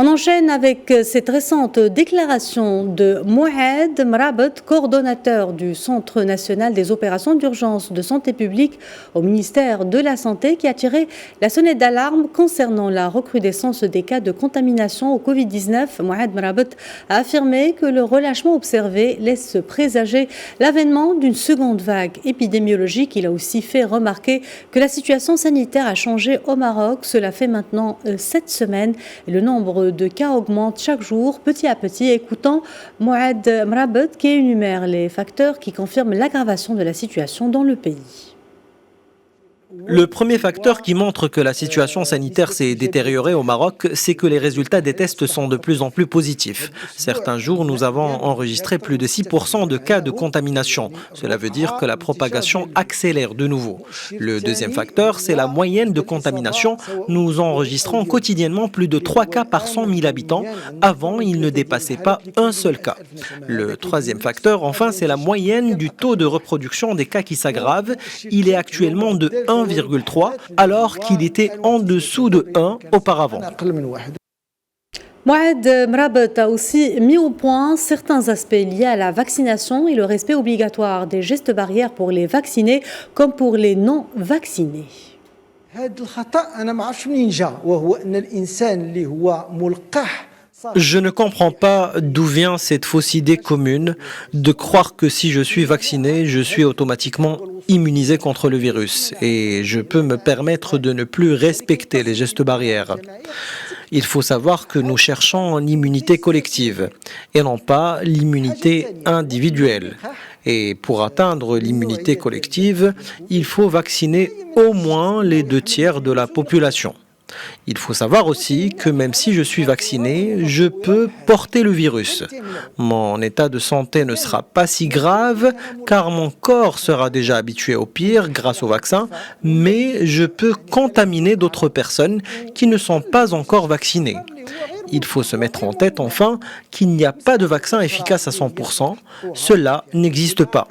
On enchaîne avec cette récente déclaration de Mouad Mrabet, coordonnateur du Centre national des opérations d'urgence de santé publique au ministère de la Santé, qui a tiré la sonnette d'alarme concernant la recrudescence des cas de contamination au Covid-19. Mouad Mrabet a affirmé que le relâchement observé laisse présager l'avènement d'une seconde vague épidémiologique. Il a aussi fait remarquer que la situation sanitaire a changé au Maroc. Cela fait maintenant 7 semaines et le nombre de cas augmente chaque jour, petit à petit. Écoutons Mouad Mrabet qui énumère les facteurs qui confirment l'aggravation de la situation dans le pays. Le premier facteur qui montre que la situation sanitaire s'est détériorée au Maroc, c'est que les résultats des tests sont de plus en plus positifs. Certains jours, nous avons enregistré plus de 6% de cas de contamination. Cela veut dire que la propagation accélère de nouveau. Le deuxième facteur, c'est la moyenne de contamination. Nous enregistrons quotidiennement plus de 3 cas par 100 000 habitants. Avant, il ne dépassait pas un seul cas. Le troisième facteur, enfin, c'est la moyenne du taux de reproduction des cas qui s'aggravent. Il est actuellement de 1,3 alors qu'il était en dessous de 1 auparavant. Mouad Mrabet a aussi mis au point certains aspects liés à la vaccination et le respect obligatoire des gestes barrières pour les vaccinés comme pour les non-vaccinés. Je ne comprends pas d'où vient cette fausse idée commune de croire que si je suis vacciné, je suis automatiquement immunisé contre le virus et je peux me permettre de ne plus respecter les gestes barrières. Il faut savoir que nous cherchons l'immunité collective et non pas l'immunité individuelle. Et pour atteindre l'immunité collective, il faut vacciner au moins les 2/3 de la population. Il faut savoir aussi que même si je suis vacciné, je peux porter le virus. Mon état de santé ne sera pas si grave car mon corps sera déjà habitué au pire grâce au vaccin, mais je peux contaminer d'autres personnes qui ne sont pas encore vaccinées. Il faut se mettre en tête enfin qu'il n'y a pas de vaccin efficace à 100%. Cela n'existe pas.